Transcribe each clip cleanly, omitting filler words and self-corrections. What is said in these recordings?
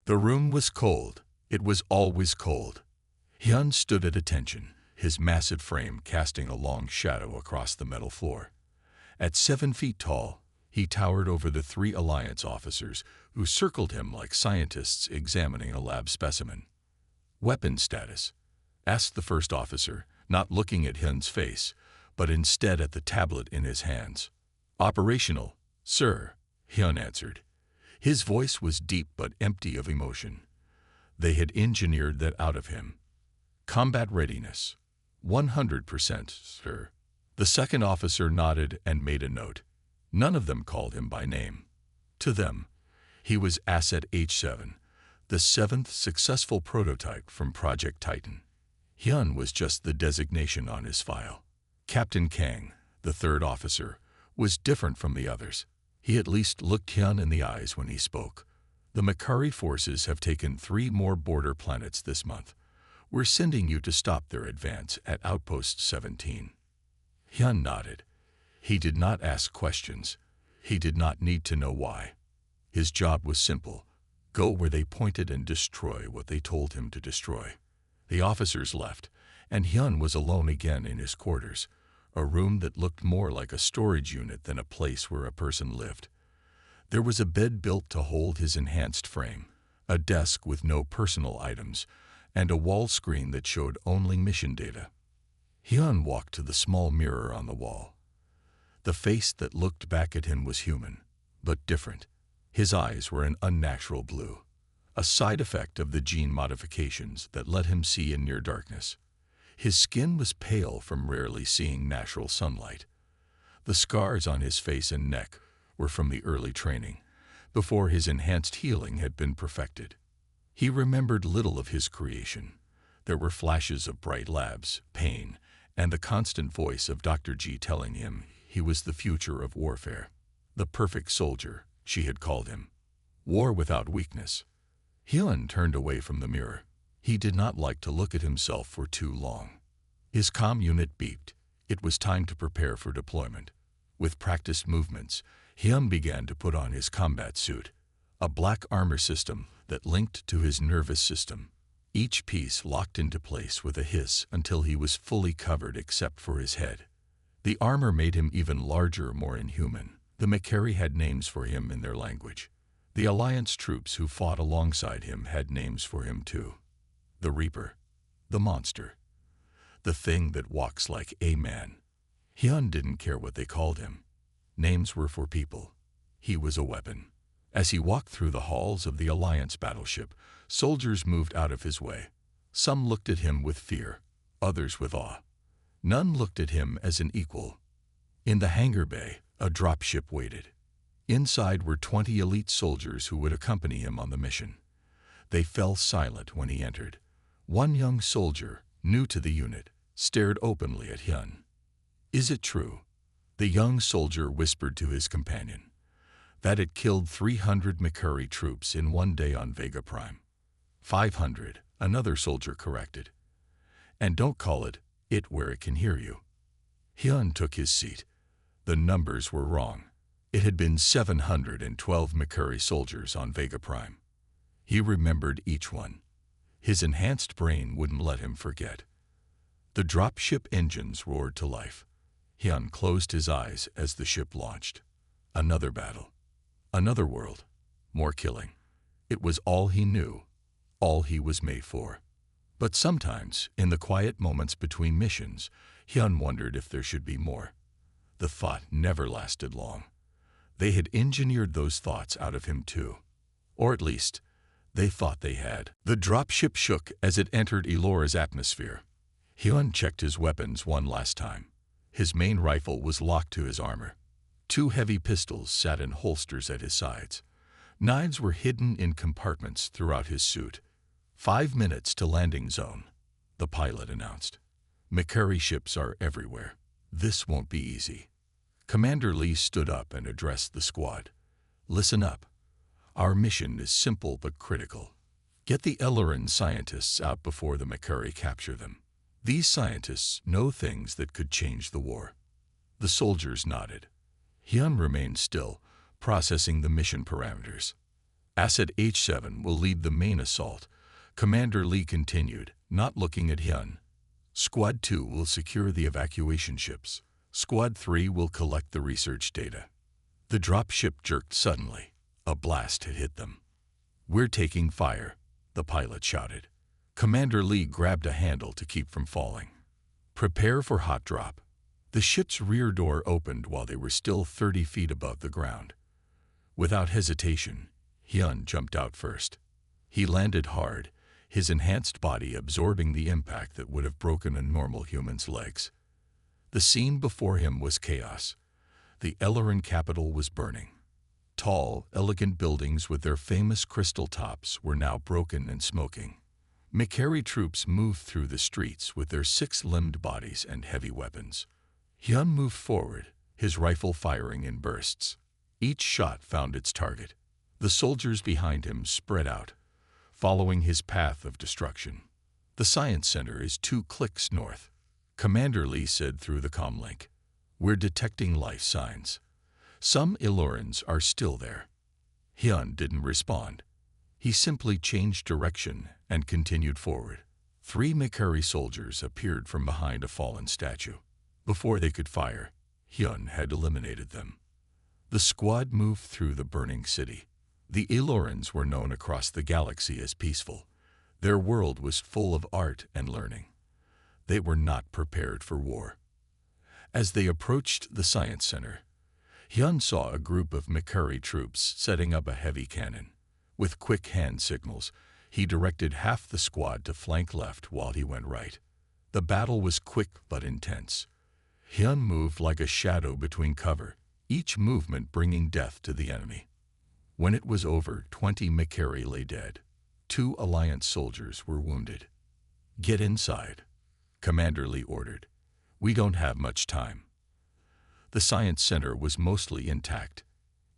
The room was cold. It was always cold. Hyun stood at attention, his massive frame casting a long shadow across the metal floor. At 7 feet tall, he towered over the 3 Alliance officers who circled him like scientists examining a lab specimen. "Weapon status?" asked the first officer, not looking at Hyun's face, but instead at the tablet in his hands. "Operational, sir," Hyun answered. His voice was deep but empty of emotion. They had engineered that out of him. "Combat readiness, 100%, sir." The second officer nodded and made a note. None of them called him by name. To them, he was Asset H7, the 7th successful prototype from Project Titan. Hyun was just the designation on his file. Captain Kang, the third officer, was different from the others. He at least looked Hyun in the eyes when he spoke. "The Makari forces have taken 3 more border planets this month. We're sending you to stop their advance at Outpost 17. Hyun nodded. He did not ask questions. He did not need to know why. His job was simple: go where they pointed and destroy what they told him to destroy. The officers left, and Hyun was alone again in his quarters, a room that looked more like a storage unit than a place where a person lived. There was a bed built to hold his enhanced frame, a desk with no personal items, and a wall screen that showed only mission data. Hyun walked to the small mirror on the wall. The face that looked back at him was human, but different. His eyes were an unnatural blue, a side effect of the gene modifications that let him see in near darkness. His skin was pale from rarely seeing natural sunlight. The scars on his face and neck were from the early training, before his enhanced healing had been perfected. He remembered little of his creation. There were flashes of bright labs, pain, and the constant voice of Dr. G telling him he was the future of warfare. The perfect soldier, she had called him. War without weakness. Hyun turned away from the mirror. He did not like to look at himself for too long. His comm unit beeped. It was time to prepare for deployment. With practiced movements, Hyun began to put on his combat suit, a black armor system that linked to his nervous system. Each piece locked into place with a hiss until he was fully covered except for his head. The armor made him even larger, more inhuman. The Makari had names for him in their language. The Alliance troops who fought alongside him had names for him too. The Reaper, the monster, the thing that walks like a man. Hyun didn't care what they called him. Names were for people. He was a weapon. As he walked through the halls of the Alliance battleship, soldiers moved out of his way. Some looked at him with fear, others with awe. None looked at him as an equal. In the hangar bay, a dropship waited. Inside were 20 elite soldiers who would accompany him on the mission. They fell silent when he entered. One young soldier, new to the unit, stared openly at Hyun. "Is it true?" The young soldier whispered to his companion. "That it killed 300 Makari troops in one day on Vega Prime." 500, another soldier corrected. "And don't call it where it can hear you." Hyun took his seat. The numbers were wrong. It had been 712 Makari soldiers on Vega Prime. He remembered each one. His enhanced brain wouldn't let him forget. The dropship engines roared to life. Hyun closed his eyes as the ship launched. Another battle. Another world. More killing. It was all he knew, all he was made for. But sometimes, in the quiet moments between missions, Hyun wondered if there should be more. The thought never lasted long. They had engineered those thoughts out of him too. Or at least, they thought they had. The dropship shook as it entered Elora's atmosphere. Hyun checked his weapons one last time. His main rifle was locked to his armor. 2 heavy pistols sat in holsters at his sides. Knives were hidden in compartments throughout his suit. 5 minutes to landing zone, the pilot announced. Makari ships are everywhere. This won't be easy. Commander Lee stood up and addressed the squad. "Listen up. Our mission is simple but critical. Get the Elleran scientists out before the Makari capture them. These scientists know things that could change the war." The soldiers nodded. Hyun remained still, processing the mission parameters. Asset H7 will lead the main assault, Commander Lee continued, not looking at Hyun. Squad 2 will secure the evacuation ships. Squad 3 will collect the research data. The drop ship jerked suddenly. A blast had hit them. We're taking fire, the pilot shouted. Commander Lee grabbed a handle to keep from falling. Prepare for hot drop. The ship's rear door opened while they were still 30 feet above the ground. Without hesitation, Hyun jumped out first. He landed hard, his enhanced body absorbing the impact that would have broken a normal human's legs. The scene before him was chaos. The Elleran capital was burning. Tall, elegant buildings with their famous crystal tops were now broken and smoking. Makari troops moved through the streets with their six-limbed bodies and heavy weapons. Hyun moved forward, his rifle firing in bursts. Each shot found its target. The soldiers behind him spread out, following his path of destruction. The science center is 2 clicks north, Commander Lee said through the comlink. We're detecting life signs. Some Illorans are still there. Hyun didn't respond. He simply changed direction and continued forward. 3 Makari soldiers appeared from behind a fallen statue. Before they could fire, Hyun had eliminated them. The squad moved through the burning city. The Illorans were known across the galaxy as peaceful. Their world was full of art and learning. They were not prepared for war. As they approached the science center, Hyun saw a group of Makari troops setting up a heavy cannon. With quick hand signals, he directed half the squad to flank left while he went right. The battle was quick but intense. Hyun moved like a shadow between cover, each movement bringing death to the enemy. When it was over, 20 Makari lay dead. 2 Alliance soldiers were wounded. Get inside, Commander Lee ordered. We don't have much time. The science center was mostly intact.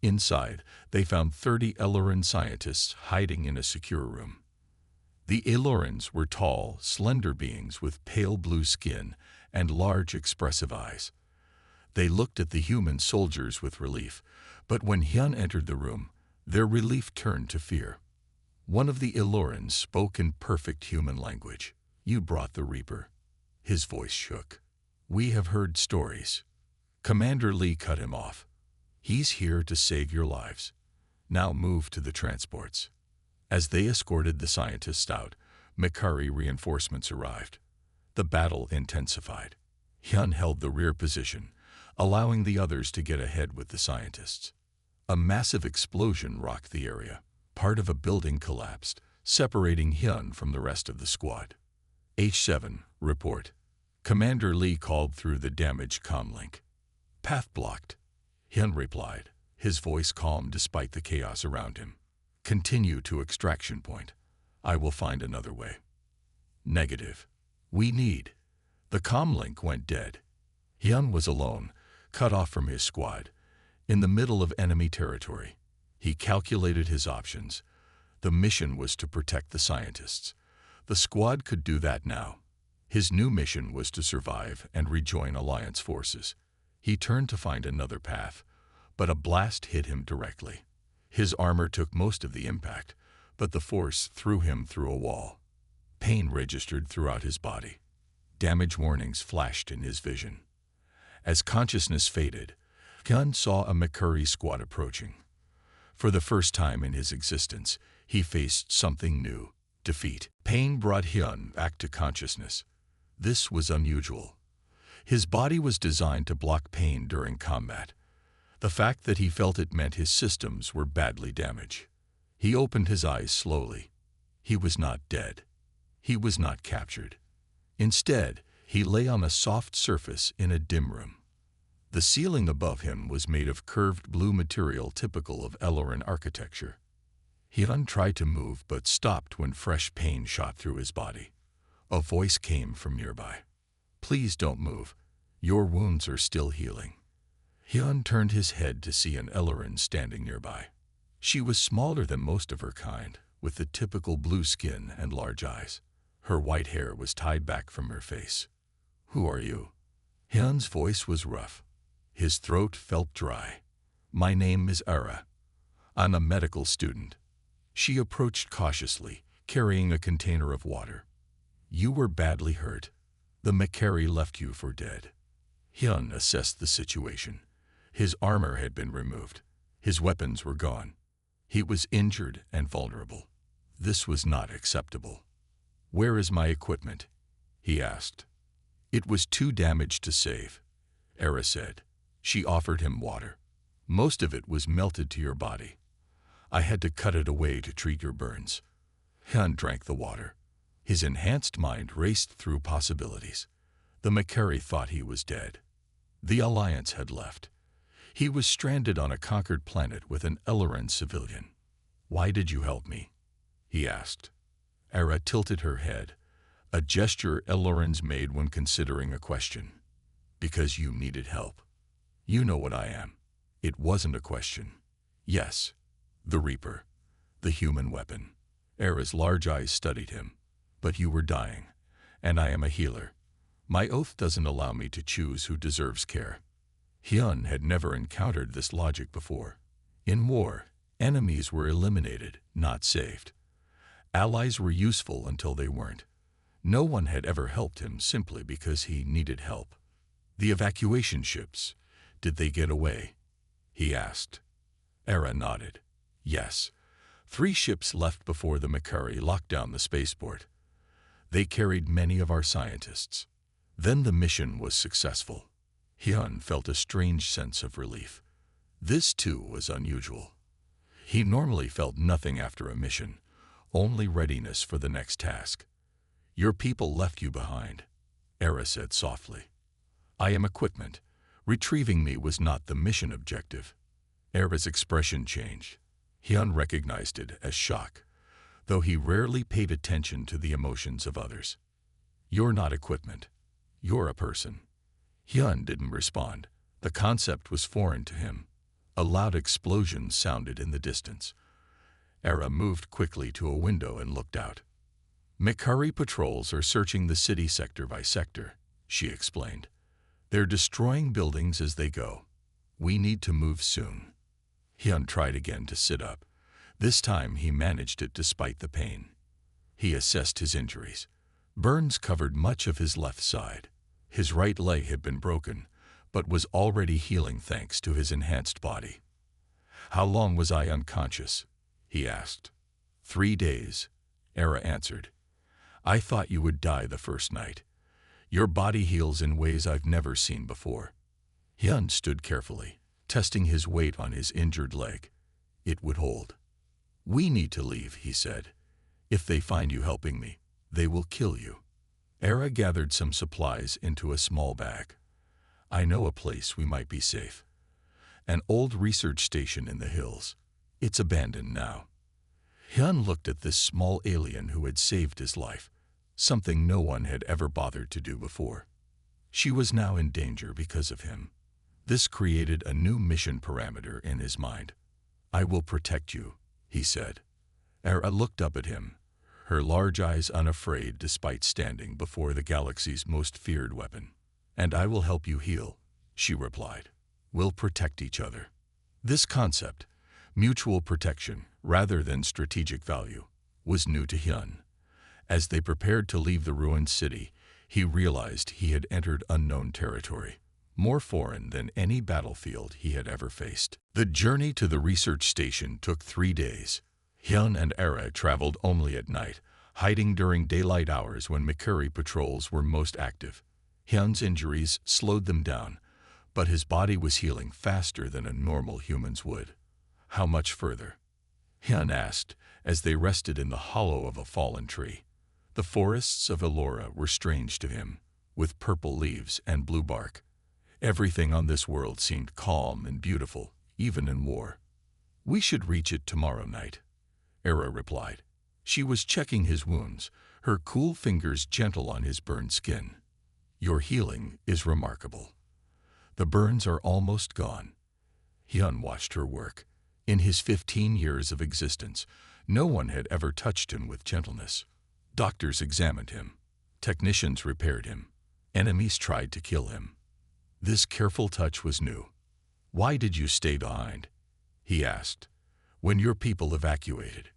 Inside, they found 30 Elleran scientists hiding in a secure room. The Illorans were tall, slender beings with pale blue skin and large, expressive eyes. They looked at the human soldiers with relief, but when Hyun entered the room, their relief turned to fear. One of the Illorans spoke in perfect human language. You brought the Reaper. His voice shook. We have heard stories. Commander Lee cut him off. He's here to save your lives. Now move to the transports. As they escorted the scientists out, Makari reinforcements arrived. The battle intensified. Hyun held the rear position, allowing the others to get ahead with the scientists. A massive explosion rocked the area. Part of a building collapsed, separating Hyun from the rest of the squad. H7, report. Commander Lee called through the damaged comlink. Path blocked. Hyun replied, his voice calm despite the chaos around him. Continue to extraction point. I will find another way. Negative. We need. The comlink went dead. Hyun was alone, cut off from his squad, in the middle of enemy territory. He calculated his options. The mission was to protect the scientists. The squad could do that now. His new mission was to survive and rejoin Alliance forces. He turned to find another path, but a blast hit him directly. His armor took most of the impact, but the force threw him through a wall. Pain registered throughout his body. Damage warnings flashed in his vision. As consciousness faded, Hyun saw a Makari squad approaching. For the first time in his existence, he faced something new, defeat. Pain brought Hyun back to consciousness. This was unusual. His body was designed to block pain during combat. The fact that he felt it meant his systems were badly damaged. He opened his eyes slowly. He was not dead. He was not captured. Instead, he lay on a soft surface in a dim room. The ceiling above him was made of curved blue material typical of Elleran architecture. Hyun tried to move but stopped when fresh pain shot through his body. A voice came from nearby. Please don't move. Your wounds are still healing. Hyun turned his head to see an Elleran standing nearby. She was smaller than most of her kind, with the typical blue skin and large eyes. Her white hair was tied back from her face. Who are you? Hyun's voice was rough. His throat felt dry. My name is Ara. I'm a medical student. She approached cautiously, carrying a container of water. You were badly hurt. The Macquarie left you for dead. Hyun assessed the situation. His armor had been removed. His weapons were gone. He was injured and vulnerable. This was not acceptable. Where is my equipment? He asked. It was too damaged to save, Era said. She offered him water. Most of it was melted to your body. I had to cut it away to treat your burns. Hyun drank the water. His enhanced mind raced through possibilities. The Macquarie thought he was dead. The Alliance had left. He was stranded on a conquered planet with an Elloran civilian. Why did you help me? He asked. Era tilted her head, a gesture Ellorans made when considering a question. Because you needed help. You know what I am. It wasn't a question. Yes, the Reaper, the human weapon. Era's large eyes studied him. But you were dying, and I am a healer. My oath doesn't allow me to choose who deserves care. Hyun had never encountered this logic before. In war, enemies were eliminated, not saved. Allies were useful until they weren't. No one had ever helped him simply because he needed help. The evacuation ships, did they get away? He asked. Era nodded. Yes. 3 ships left before the Macquarie locked down the spaceport. They carried many of our scientists. Then the mission was successful. Hyun felt a strange sense of relief. This, too, was unusual. He normally felt nothing after a mission, only readiness for the next task. Your people left you behind, Era said softly. I am equipment. Retrieving me was not the mission objective. Era's expression changed. Hyun recognized it as shock, though he rarely paid attention to the emotions of others. You're not equipment. You're a person. Hyun didn't respond. The concept was foreign to him. A loud explosion sounded in the distance. Era moved quickly to a window and looked out. Macquarie patrols are searching the city sector by sector, she explained. They're destroying buildings as they go. We need to move soon. Hyun tried again to sit up. This time he managed it despite the pain. He assessed his injuries. Burns covered much of his left side. His right leg had been broken, but was already healing thanks to his enhanced body. How long was I unconscious? He asked. 3 days, Era answered. I thought you would die the first night. Your body heals in ways I've never seen before. Hyun stood carefully, testing his weight on his injured leg. It would hold. We need to leave, he said. If they find you helping me, they will kill you. Era gathered some supplies into a small bag. I know a place we might be safe. An old research station in the hills. It's abandoned now. Hyun looked at this small alien who had saved his life, something no one had ever bothered to do before. She was now in danger because of him. This created a new mission parameter in his mind. I will protect you, he said. Era looked up at him, her large eyes unafraid despite standing before the galaxy's most feared weapon. And I will help you heal, she replied. We'll protect each other. This concept, mutual protection rather than strategic value, was new to Hyun. As they prepared to leave the ruined city, he realized he had entered unknown territory, more foreign than any battlefield he had ever faced. The journey to the research station took 3 days. Hyun and Era traveled only at night, hiding during daylight hours when Macquarie patrols were most active. Hyun's injuries slowed them down, but his body was healing faster than a normal human's would. How much further? Hyun asked as they rested in the hollow of a fallen tree. The forests of Elora were strange to him, with purple leaves and blue bark. Everything on this world seemed calm and beautiful, even in war. We should reach it tomorrow night, Era replied. She was checking his wounds, her cool fingers gentle on his burned skin. Your healing is remarkable. The burns are almost gone. Hyun watched her work. In his 15 years of existence, no one had ever touched him with gentleness. Doctors examined him. Technicians repaired him. Enemies tried to kill him. This careful touch was new. Why did you stay behind? He asked. When your people evacuated,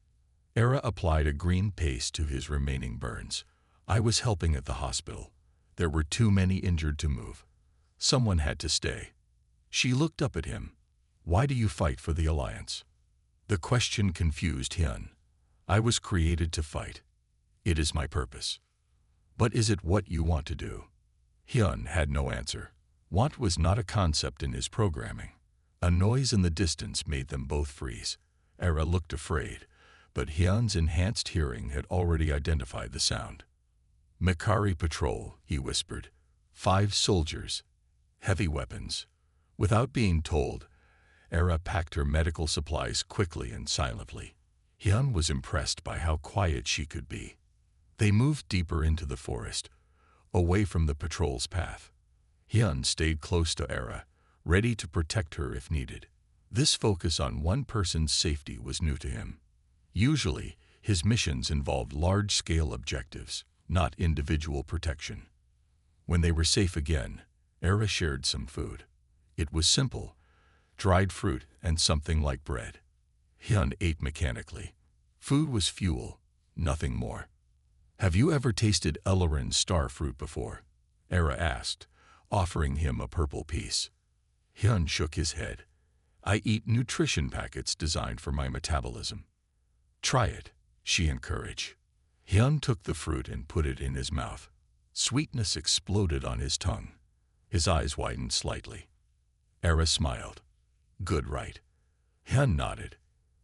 Era applied a green paste to his remaining burns. I was helping at the hospital. There were too many injured to move. Someone had to stay. She looked up at him. Why do you fight for the Alliance? The question confused Hyun. I was created to fight. It is my purpose. But is it what you want to do? Hyun had no answer. Want was not a concept in his programming. A noise in the distance made them both freeze. Era looked afraid, but Hyun's enhanced hearing had already identified the sound. Makari Patrol, he whispered. 5 soldiers. Heavy weapons. Without being told, Era packed her medical supplies quickly and silently. Hyun was impressed by how quiet she could be. They moved deeper into the forest, away from the patrol's path. Hyun stayed close to Era, ready to protect her if needed. This focus on one person's safety was new to him. Usually, his missions involved large-scale objectives, not individual protection. When they were safe again, Era shared some food. It was simple, dried fruit and something like bread. Hyun ate mechanically. Food was fuel, nothing more. Have you ever tasted Ellerin star fruit before? Era asked, offering him a purple piece. Hyun shook his head. I eat nutrition packets designed for my metabolism. Try it, she encouraged. Hyun took the fruit and put it in his mouth. Sweetness exploded on his tongue. His eyes widened slightly. Era smiled. Good, right? Hyun nodded.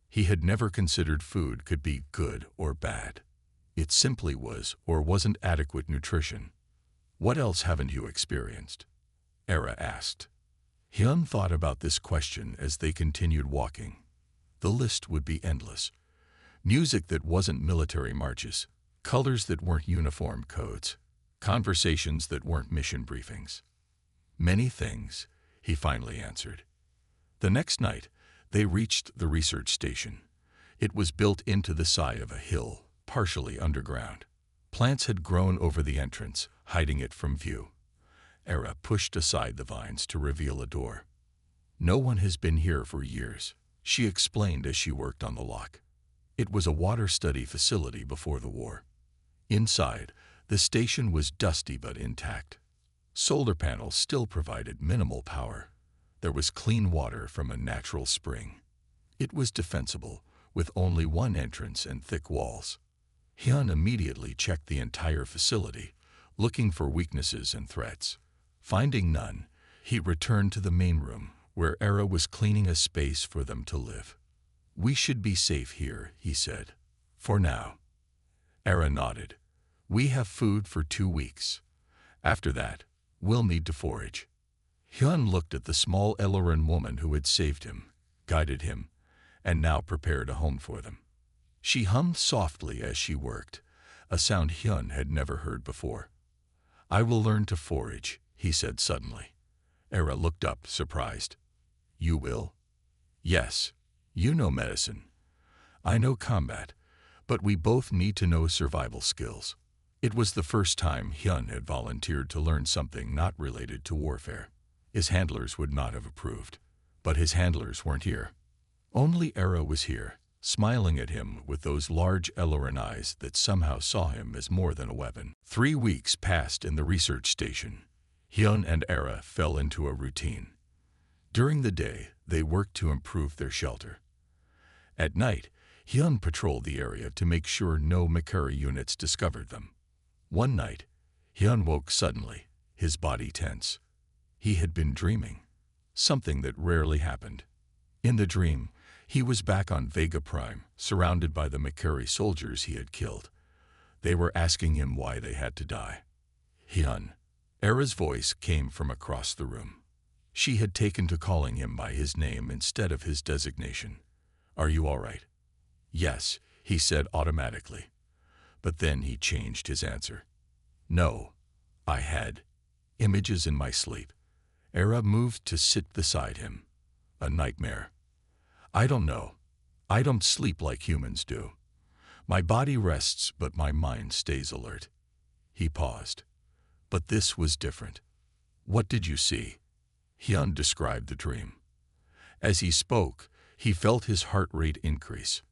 He had never considered food could be good or bad. It simply was or wasn't adequate nutrition. What else haven't you experienced? Era asked. Hyun thought about this question as they continued walking. The list would be endless. Music that wasn't military marches, colors that weren't uniform codes, conversations that weren't mission briefings. Many things, he finally answered. The next night, they reached the research station. It was built into the side of a hill, partially underground. Plants had grown over the entrance, hiding it from view. Era pushed aside the vines to reveal a door. No one has been here for years, she explained as she worked on the lock. It was a water study facility before the war. Inside, the station was dusty but intact. Solar panels still provided minimal power. There was clean water from a natural spring. It was defensible, with only one entrance and thick walls. Hyun immediately checked the entire facility, looking for weaknesses and threats. Finding none, he returned to the main room, where Era was cleaning a space for them to live. We should be safe here, he said. For now. Era nodded. We have food for 2 weeks. After that, we'll need to forage. Hyun looked at the small Ellerin woman who had saved him, guided him, and now prepared a home for them. She hummed softly as she worked, a sound Hyun had never heard before. I will learn to forage, he said suddenly. Era looked up, surprised. You will? Yes. You know medicine. I know combat, but we both need to know survival skills. It was the first time Hyun had volunteered to learn something not related to warfare. His handlers would not have approved, but his handlers weren't here. Only Era was here, smiling at him with those large Ellerin eyes that somehow saw him as more than a weapon. 3 weeks passed in the research station. Hyun and Era fell into a routine. During the day, they worked to improve their shelter. At night, Hyun patrolled the area to make sure no Makari units discovered them. One night, Hyun woke suddenly, his body tense. He had been dreaming, something that rarely happened. In the dream, he was back on Vega Prime, surrounded by the Makari soldiers he had killed. They were asking him why they had to die. Hyun. Era's voice came from across the room. She had taken to calling him by his name instead of his designation. Are you all right? Yes, he said automatically. But then he changed his answer. No, I had images in my sleep. Era moved to sit beside him. A nightmare. I don't know. I don't sleep like humans do. My body rests, but my mind stays alert. He paused. But this was different. What did you see? Hyun described the dream. As he spoke, he felt his heart rate increase.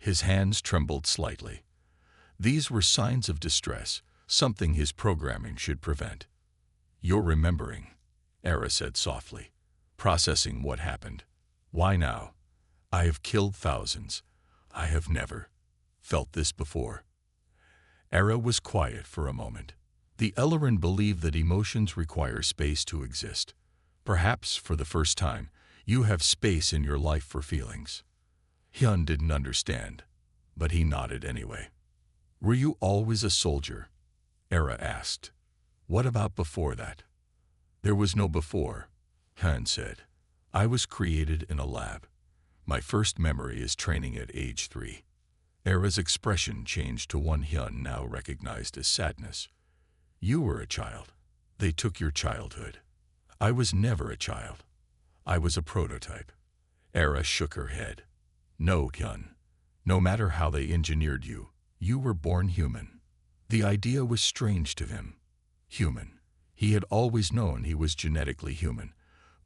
His hands trembled slightly. These were signs of distress, something his programming should prevent. "You're remembering," Era said softly, "processing what happened. Why now? I have killed thousands. I have never felt this before." Era was quiet for a moment. The Ellerin believed that emotions require space to exist. Perhaps, for the first time, you have space in your life for feelings. Hyun didn't understand, but he nodded anyway. "Were you always a soldier?" Era asked. "What about before that?" "There was no before," Hyun said. "I was created in a lab. My first memory is training at age 3. Era's expression changed to one Hyun now recognized as sadness. "You were a child. They took your childhood." "I was never a child. I was a prototype." Era shook her head. "No, Hyun. No matter how they engineered you, you were born human." The idea was strange to him. Human. He had always known he was genetically human,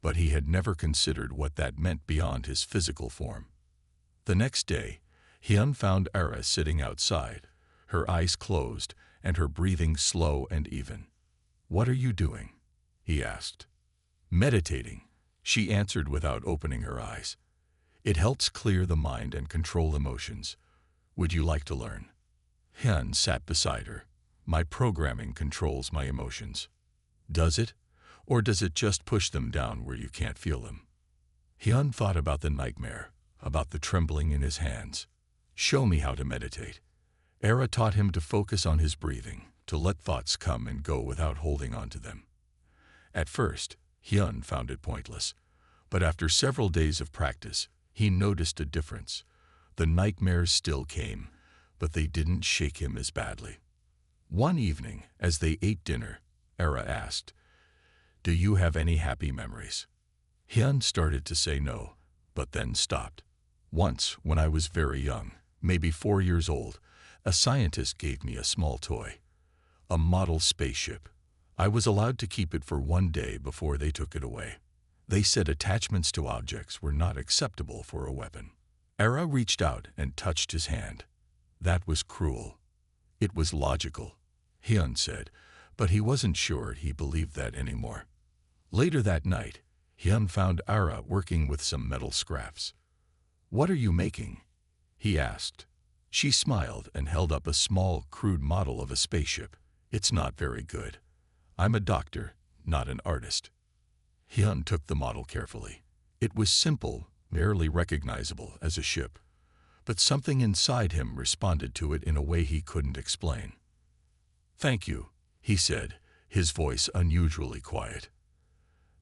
but he had never considered what that meant beyond his physical form. The next day, Hyun found Era sitting outside, her eyes closed and her breathing slow and even. "What are you doing?" he asked. "Meditating," she answered without opening her eyes. "It helps clear the mind and control emotions. Would you like to learn?" Hyun sat beside her. "My programming controls my emotions." "Does it? Or does it just push them down where you can't feel them?" Hyun thought about the nightmare, about the trembling in his hands. "Show me how to meditate." Era taught him to focus on his breathing, to let thoughts come and go without holding on to them. At first, Hyun found it pointless, but after several days of practice, he noticed a difference. The nightmares still came, but they didn't shake him as badly. One evening, as they ate dinner, Era asked, "Do you have any happy memories?" Hyun started to say no, but then stopped. "Once, when I was very young, maybe 4 years old, a scientist gave me a small toy. A model spaceship. I was allowed to keep it for 1 day before they took it away. They said attachments to objects were not acceptable for a weapon." Era reached out and touched his hand. "That was cruel." "It was logical," Hyun said, but he wasn't sure he believed that anymore. Later that night, Hyun found Era working with some metal scraps. "What are you making?" he asked. She smiled and held up a small, crude model of a spaceship. "It's not very good. I'm a doctor, not an artist." Hyun took the model carefully. It was simple, barely recognizable as a ship, but something inside him responded to it in a way he couldn't explain. "Thank you," he said, his voice unusually quiet.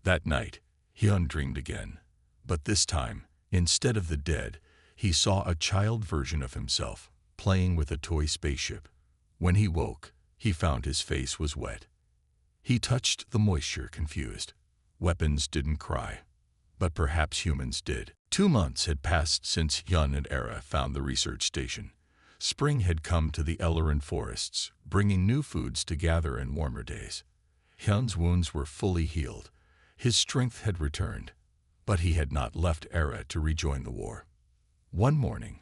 That night, Hyun dreamed again, but this time, instead of the dead, he saw a child version of himself, playing with a toy spaceship. When he woke, he found his face was wet. He touched the moisture, confused. Weapons didn't cry, but perhaps humans did. 2 months had passed since Hyun and Era found the research station. Spring had come to the Ellerin forests, bringing new foods to gather in warmer days. Hyun's wounds were fully healed. His strength had returned, but he had not left Era to rejoin the war. One morning,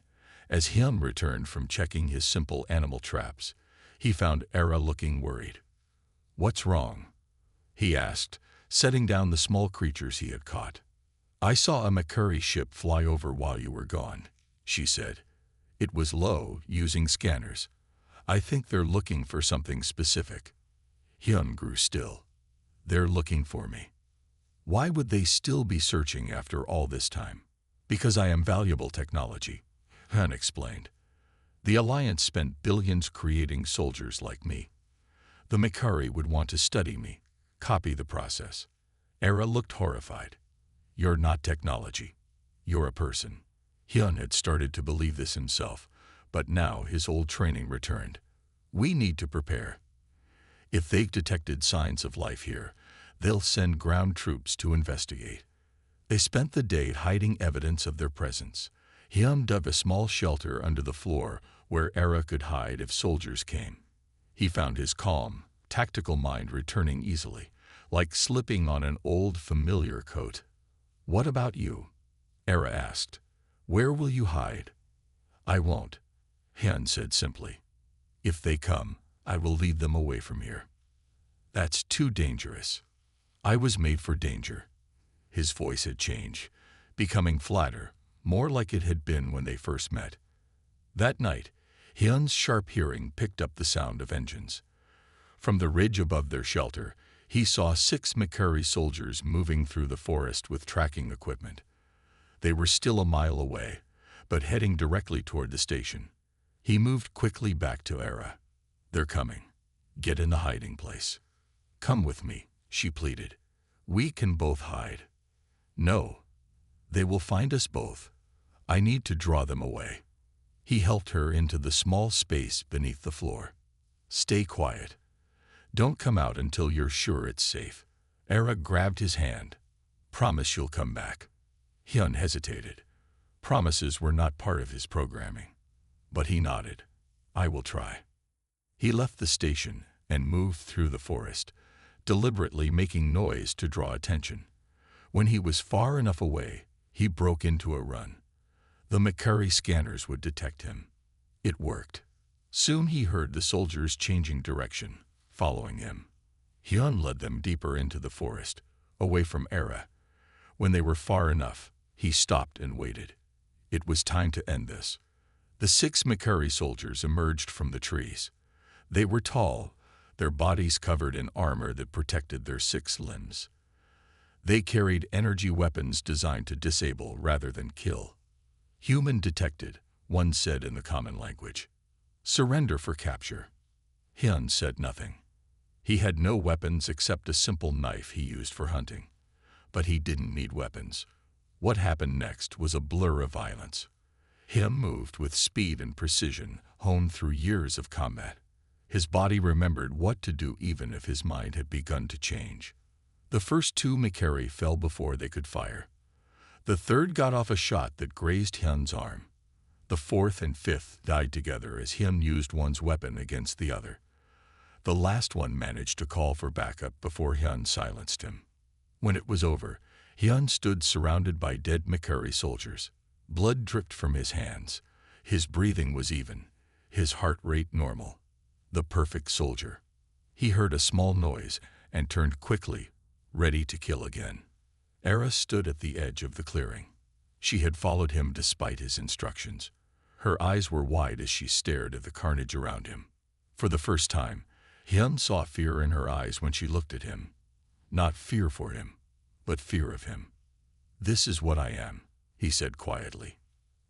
as Hyun returned from checking his simple animal traps, he found Era looking worried. "What's wrong?" he asked, setting down the small creatures he had caught. "I saw a McCurry ship fly over while you were gone," she said. "It was low, using scanners. I think they're looking for something specific." Hyun grew still. "They're looking for me." "Why would they still be searching after all this time?" "Because I am valuable technology," Hyun explained. "The Alliance spent billions creating soldiers like me. The McCurry would want to study me, copy the process." Era looked horrified. "You're not technology. You're a person." Hyun had started to believe this himself, but now his old training returned. "We need to prepare. If they've detected signs of life here, they'll send ground troops to investigate." They spent the day hiding evidence of their presence. Hyun dug a small shelter under the floor where Era could hide if soldiers came. He found his calm, tactical mind returning easily, like slipping on an old, familiar coat. "What about you?" Era asked. "Where will you hide?" I won't, Hyun said simply. If they come, I will lead them away from here. That's too dangerous. I was made for danger. His voice had changed, becoming flatter, more like it had been when they first met. That night, Hyun's sharp hearing picked up the sound of engines. From the ridge above their shelter, he saw 6 McCurry soldiers moving through the forest with tracking equipment. They were still a mile away, but heading directly toward the station. He moved quickly back to Era. They're coming. Get in the hiding place. Come with me, she pleaded. We can both hide. No. They will find us both. I need to draw them away. He helped her into the small space beneath the floor. Stay quiet. Don't come out until you're sure it's safe. Era grabbed his hand. Promise you'll come back. Hyun hesitated. Promises were not part of his programming. But he nodded. I will try. He left the station and moved through the forest, deliberately making noise to draw attention. When he was far enough away, he broke into a run. The McCurry scanners would detect him. It worked. Soon he heard the soldiers changing direction, following him. Hyun led them deeper into the forest, away from Era. When they were far enough, he stopped and waited. It was time to end this. The 6 McCurry soldiers emerged from the trees. They were tall, their bodies covered in armor that protected their 6 limbs. They carried energy weapons designed to disable rather than kill. Human detected, one said in the common language. Surrender for capture. Hyun said nothing. He had no weapons except a simple knife he used for hunting. But he didn't need weapons. What happened next was a blur of violence. Hyun moved with speed and precision, honed through years of combat. His body remembered what to do even if his mind had begun to change. The first 2 McCurry fell before they could fire. The third got off a shot that grazed Hyun's arm. The 4th and 5th died together as Hyun used one's weapon against the other. The last one managed to call for backup before Hyun silenced him. When it was over, Hyun stood surrounded by dead McCurry soldiers. Blood dripped from his hands. His breathing was even, his heart rate normal. The perfect soldier. He heard a small noise and turned quickly, ready to kill again. Era stood at the edge of the clearing. She had followed him despite his instructions. Her eyes were wide as she stared at the carnage around him. For the first time, Hyun saw fear in her eyes when she looked at him. Not fear for him, but fear of him. This is what I am, he said quietly.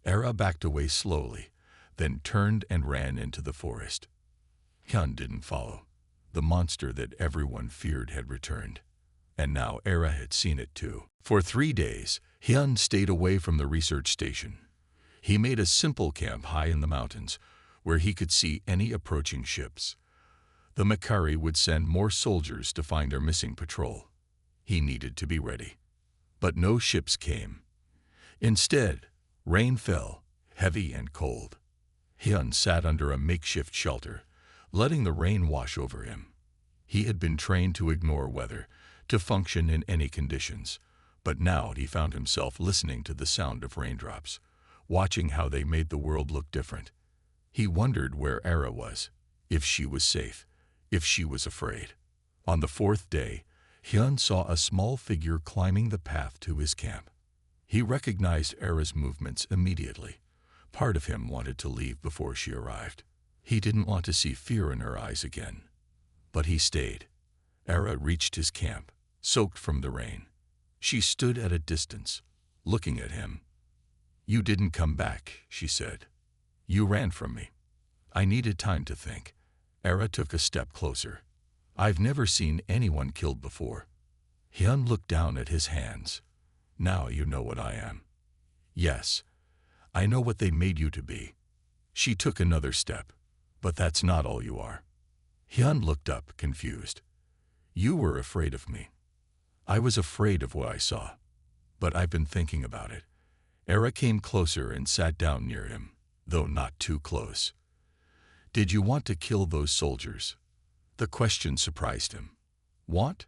Era backed away slowly, then turned and ran into the forest. Hyun didn't follow. The monster that everyone feared had returned. And now Era had seen it too. For 3 days, Hyun stayed away from the research station. He made a simple camp high in the mountains, where he could see any approaching ships. The McCurry would send more soldiers to find their missing patrol. He needed to be ready. But no ships came. Instead, rain fell, heavy and cold. Hyun sat under a makeshift shelter, letting the rain wash over him. He had been trained to ignore weather, to function in any conditions, but now he found himself listening to the sound of raindrops, watching how they made the world look different. He wondered where Era was, if she was safe, if she was afraid. On the 4th day, Hyun saw a small figure climbing the path to his camp. He recognized Era's movements immediately. Part of him wanted to leave before she arrived. He didn't want to see fear in her eyes again. But he stayed. Era reached his camp, soaked from the rain. She stood at a distance, looking at him. You didn't come back, she said. You ran from me. I needed time to think. Era took a step closer. I've never seen anyone killed before. Hyun looked down at his hands. Now you know what I am. Yes, I know what they made you to be. She took another step. But that's not all you are. Hyun looked up, confused. You were afraid of me. I was afraid of what I saw. But I've been thinking about it. Era came closer and sat down near him, though not too close. Did you want to kill those soldiers? The question surprised him. Want?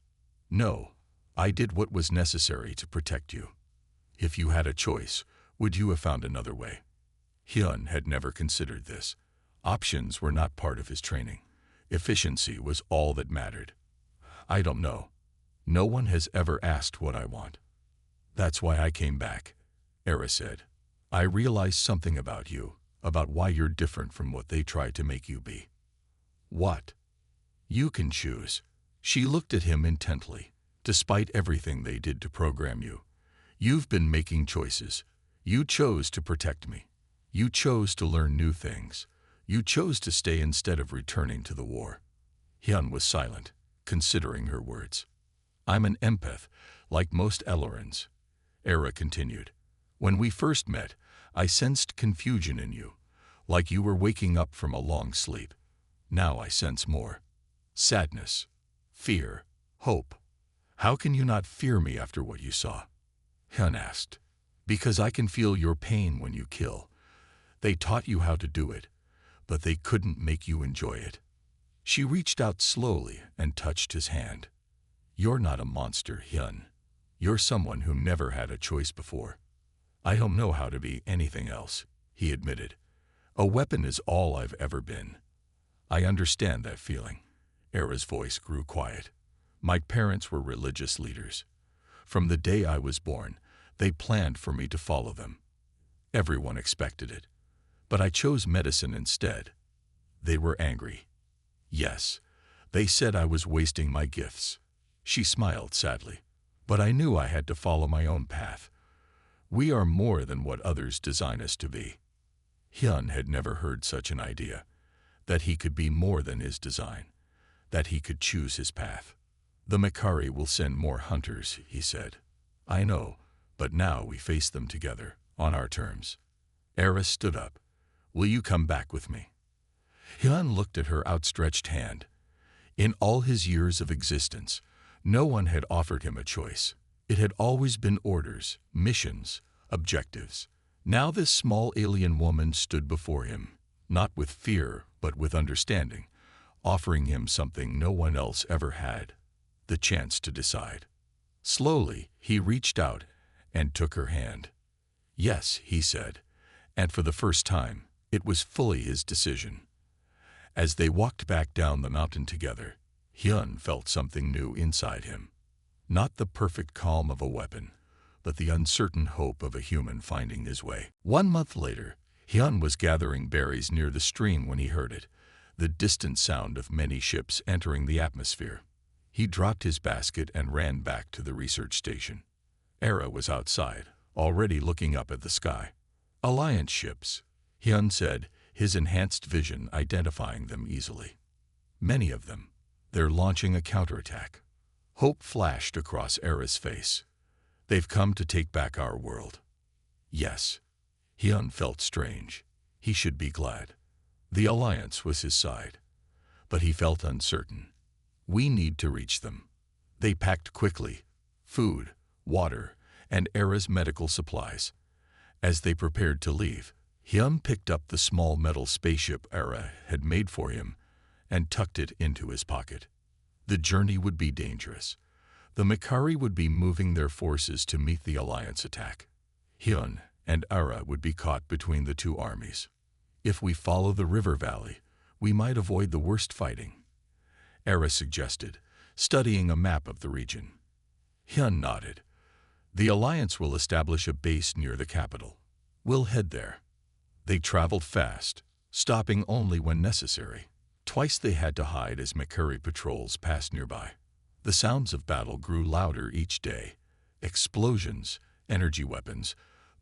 No. I did what was necessary to protect you. If you had a choice, would you have found another way? Hyun had never considered this. Options were not part of his training. Efficiency was all that mattered. I don't know. No one has ever asked what I want. That's why I came back, Era said. I realized something about you, about why you're different from what they tried to make you be. What? You can choose. She looked at him intently. Despite everything they did to program you, you've been making choices. You chose to protect me. You chose to learn new things. You chose to stay instead of returning to the war. Hyun was silent, considering her words. I'm an empath, like most Elorans. Era continued. When we first met, I sensed confusion in you, like you were waking up from a long sleep. Now I sense more. Sadness, fear, hope. How can you not fear me after what you saw? Hyun asked. Because I can feel your pain when you kill. They taught you how to do it, but they couldn't make you enjoy it. She reached out slowly and touched his hand. You're not a monster, Hyun. You're someone who never had a choice before. I don't know how to be anything else, he admitted. A weapon is all I've ever been. I understand that feeling. Era's voice grew quiet. My parents were religious leaders. From the day I was born, they planned for me to follow them. Everyone expected it. But I chose medicine instead. They were angry. Yes, they said I was wasting my gifts. She smiled sadly. But I knew I had to follow my own path. We are more than what others design us to be. Hyun had never heard such an idea, that he could be more than his design, that he could choose his path. The Makari will send more hunters, he said. I know, but now we face them together, on our terms. Era stood up. Will you come back with me? Hyun looked at her outstretched hand. In all his years of existence, no one had offered him a choice. It had always been orders, missions, objectives. Now this small alien woman stood before him, not with fear, but with understanding, offering him something no one else ever had, the chance to decide. Slowly, he reached out and took her hand. Yes, he said, and for the first time, it was fully his decision. As they walked back down the mountain together, Hyun felt something new inside him. Not the perfect calm of a weapon, but the uncertain hope of a human finding his way. 1 month later, Hyun was gathering berries near the stream when he heard it, the distant sound of many ships entering the atmosphere. He dropped his basket and ran back to the research station. Era was outside, already looking up at the sky. Alliance ships, Hyun said, his enhanced vision identifying them easily. Many of them. They're launching a counterattack. Hope flashed across Era's face. They've come to take back our world. Yes. Hyun felt strange. He should be glad. The Alliance was his side. But he felt uncertain. We need to reach them. They packed quickly. Food, water, and Era's medical supplies. As they prepared to leave, Hyun picked up the small metal spaceship Era had made for him and tucked it into his pocket. The journey would be dangerous. The Makari would be moving their forces to meet the Alliance attack. Hyun and Era would be caught between the two armies. If we follow the river valley, we might avoid the worst fighting, Era suggested, studying a map of the region. Hyun nodded. The Alliance will establish a base near the capital. We'll head there. They traveled fast, stopping only when necessary. Twice they had to hide as Makari patrols passed nearby. The sounds of battle grew louder each day. Explosions, energy weapons,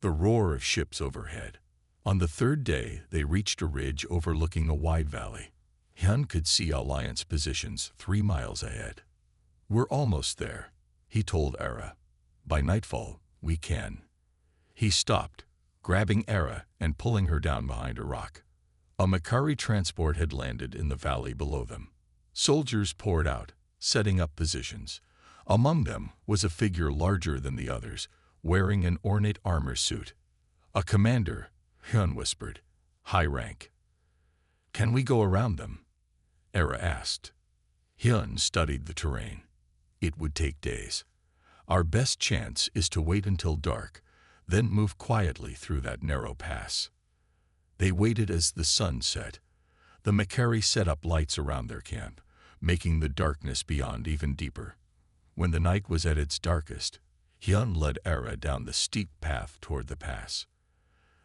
the roar of ships overhead. On the third day, they reached a ridge overlooking a wide valley. Hyun could see Alliance positions 3 miles ahead. We're almost there, he told Era. By nightfall, we can. He stopped, grabbing Era and pulling her down behind a rock. A Makari transport had landed in the valley below them. Soldiers poured out, setting up positions. Among them was a figure larger than the others, wearing an ornate armor suit. A commander, Hyun whispered, high rank. Can we go around them? Era asked. Hyun studied the terrain. It would take days. Our best chance is to wait until dark, then move quietly through that narrow pass. They waited as the sun set. The Makari set up lights around their camp, making the darkness beyond even deeper. When the night was at its darkest, Hyun led Era down the steep path toward the pass.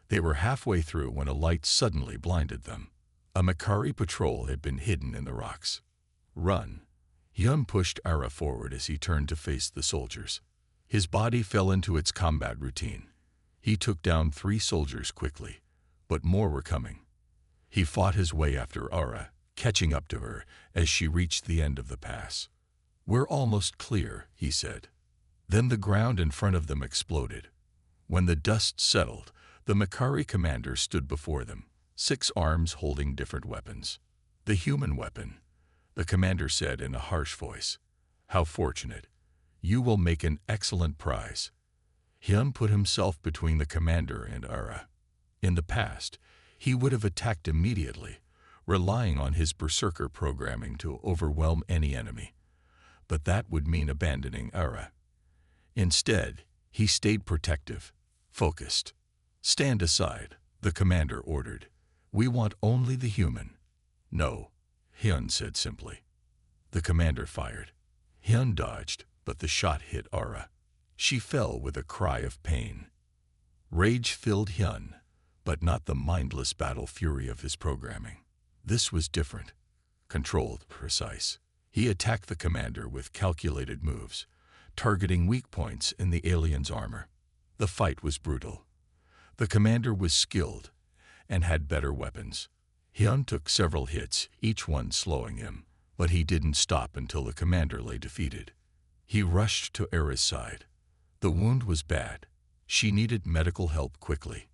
They were halfway through when a light suddenly blinded them. A Makari patrol had been hidden in the rocks. "Run!" Hyun pushed Era forward as he turned to face the soldiers. His body fell into its combat routine. He took down 3 soldiers quickly, but more were coming. He fought his way after Era, catching up to her as she reached the end of the pass. "We're almost clear," he said. Then the ground in front of them exploded. When the dust settled, the Makari commander stood before them, 6 arms holding different weapons. "The human weapon," the commander said in a harsh voice. "How fortunate. You will make an excellent prize." Hyun put himself between the commander and Era. In the past, he would have attacked immediately, relying on his berserker programming to overwhelm any enemy. But that would mean abandoning Era. Instead, he stayed protective, focused. "Stand aside," the commander ordered. "We want only the human." "No," Hyun said simply. The commander fired. Hyun dodged, but the shot hit Era. She fell with a cry of pain. Rage filled Hyun, but not the mindless battle fury of his programming. This was different, controlled, precise. He attacked the commander with calculated moves, targeting weak points in the alien's armor. The fight was brutal. The commander was skilled and had better weapons. Hyun took several hits, each one slowing him, but he didn't stop until the commander lay defeated. He rushed to Era's side. The wound was bad. She needed medical help quickly.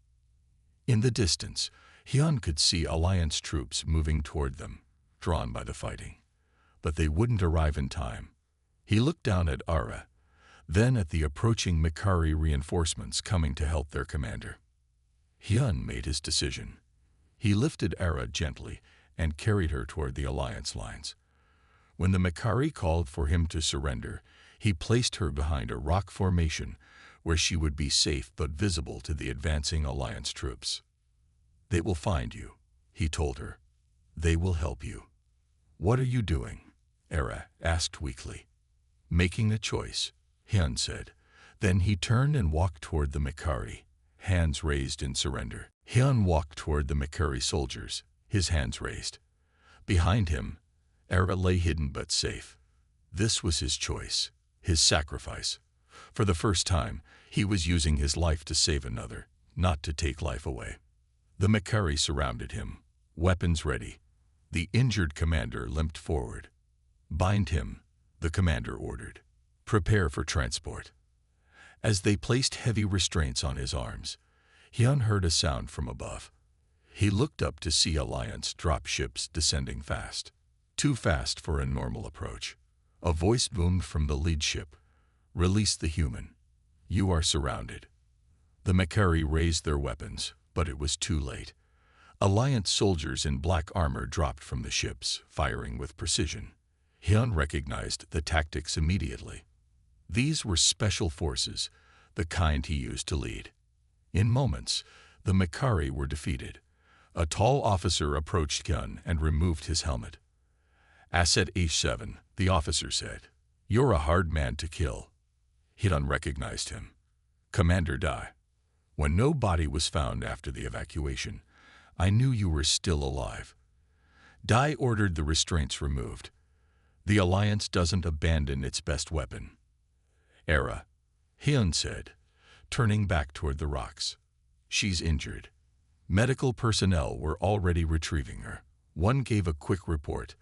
In the distance, Hyun could see Alliance troops moving toward them, drawn by the fighting. But they wouldn't arrive in time. He looked down at Era, then at the approaching Makari reinforcements coming to help their commander. Hyun made his decision. He lifted Era gently and carried her toward the Alliance lines. When the Makari called for him to surrender, he placed her behind a rock formation where she would be safe but visible to the advancing Alliance troops. "They will find you," he told her. "They will help you." "What are you doing?" Era asked weakly. "Making a choice," Hyun said. Then he turned and walked toward the Makari, hands raised in surrender. Hyun walked toward the Makari soldiers, his hands raised. Behind him, Era lay hidden but safe. This was his choice, his sacrifice. For the first time, he was using his life to save another, not to take life away. The Makari surrounded him, weapons ready. The injured commander limped forward. "Bind him," the commander ordered. "Prepare for transport." As they placed heavy restraints on his arms, Hyun heard a sound from above. He looked up to see Alliance drop ships descending fast. Too fast for a normal approach. A voice boomed from the lead ship. "Release the human. You are surrounded." The Makari raised their weapons, but it was too late. Alliance soldiers in black armor dropped from the ships, firing with precision. Hyun recognized the tactics immediately. These were special forces, the kind he used to lead. In moments, the Makari were defeated. A tall officer approached Hyun and removed his helmet. "Asset H7, the officer said. "You're a hard man to kill." Hyun recognized him. "Commander Dai. When no body was found after the evacuation, I knew you were still alive." Dai ordered the restraints removed. "The Alliance doesn't abandon its best weapon." "Era," Hyun said, turning back toward the rocks. "She's injured." Medical personnel were already retrieving her. One gave a quick report.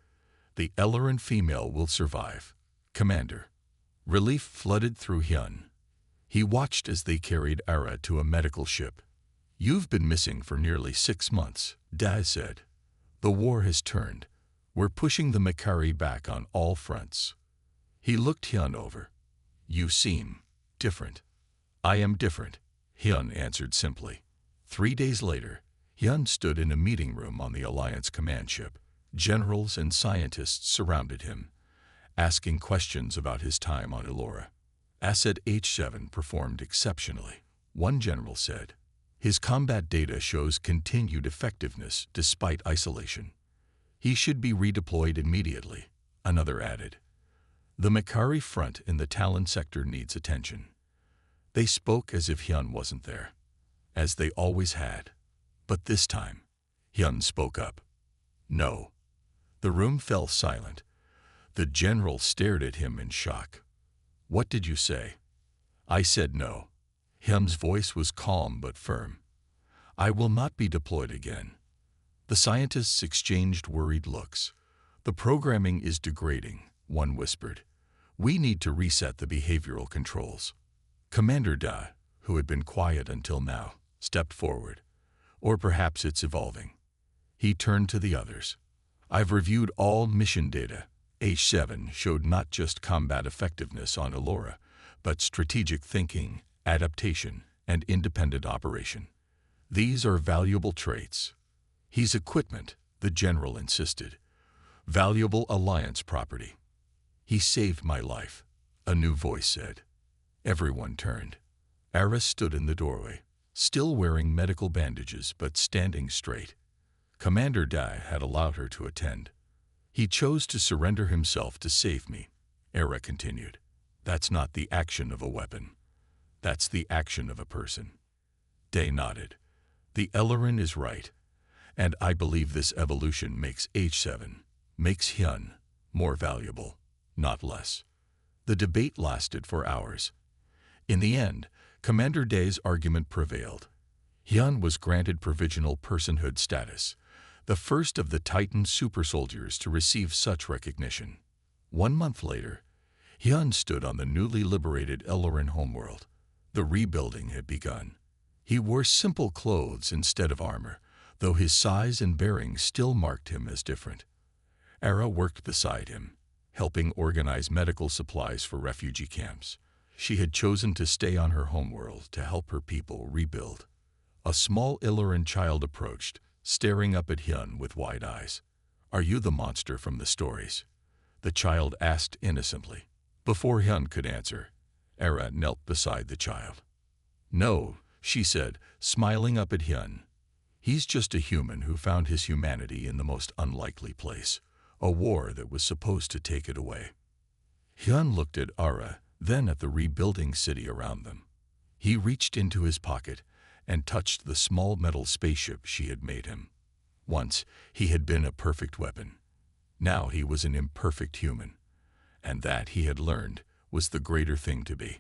"The Elleran female will survive, Commander." Relief flooded through Hyun. He watched as they carried Era to a medical ship. "You've been missing for nearly 6 months, Dai said. "The war has turned. We're pushing the Makari back on all fronts." He looked Hyun over. "You seem different." "I am different," Hyun answered simply. 3 days later, Hyun stood in a meeting room on the Alliance command ship. Generals and scientists surrounded him, asking questions about his time on Elora. Asset H7 performed exceptionally, one general said. His combat data shows continued effectiveness despite isolation. He should be redeployed immediately, another added. The Makari front in the Talon sector needs attention. They spoke as if Hyun wasn't there, as they always had. But this time, Hyun spoke up. No. The room fell silent. The general stared at him in shock. What did you say? I said no. Hyun's voice was calm but firm. I will not be deployed again. The scientists exchanged worried looks. The programming is degrading, one whispered. We need to reset the behavioral controls. Commander Da, who had been quiet until now, stepped forward. Or perhaps it's evolving. He turned to the others. I've reviewed all mission data. H7 showed not just combat effectiveness on Allura, but strategic thinking, adaptation, and independent operation. These are valuable traits. He's equipment, the general insisted. Valuable alliance property. He saved my life, a new voice said. Everyone turned. Ara stood in the doorway, still wearing medical bandages but standing straight. Commander Dai had allowed her to attend. He chose to surrender himself to save me, Ara continued. That's not the action of a weapon. That's the action of a person. Day nodded. The Ellerin is right, and I believe this evolution makes H7, makes Hyun, more valuable, not less. The debate lasted for hours. In the end, Commander Day's argument prevailed. Hyun was granted provisional personhood status, the first of the Titan supersoldiers to receive such recognition. 1 month later, Hyun stood on the newly liberated Ellerin homeworld. The rebuilding had begun. He wore simple clothes instead of armor, though his size and bearing still marked him as different. Ara worked beside him, helping organize medical supplies for refugee camps. She had chosen to stay on her homeworld to help her people rebuild. A small Ellerin child approached, staring up at Hyun with wide eyes. Are you the monster from the stories? The child asked innocently. Before Hyun could answer, Ara knelt beside the child. No, she said, smiling up at Hyun. He's just a human who found his humanity in the most unlikely place, a war that was supposed to take it away. Hyun looked at Ara, then at the rebuilding city around them. He reached into his pocket and touched the small metal spaceship she had made him. Once, he had been a perfect weapon. Now he was an imperfect human. And that, he had learned, was the greater thing to be.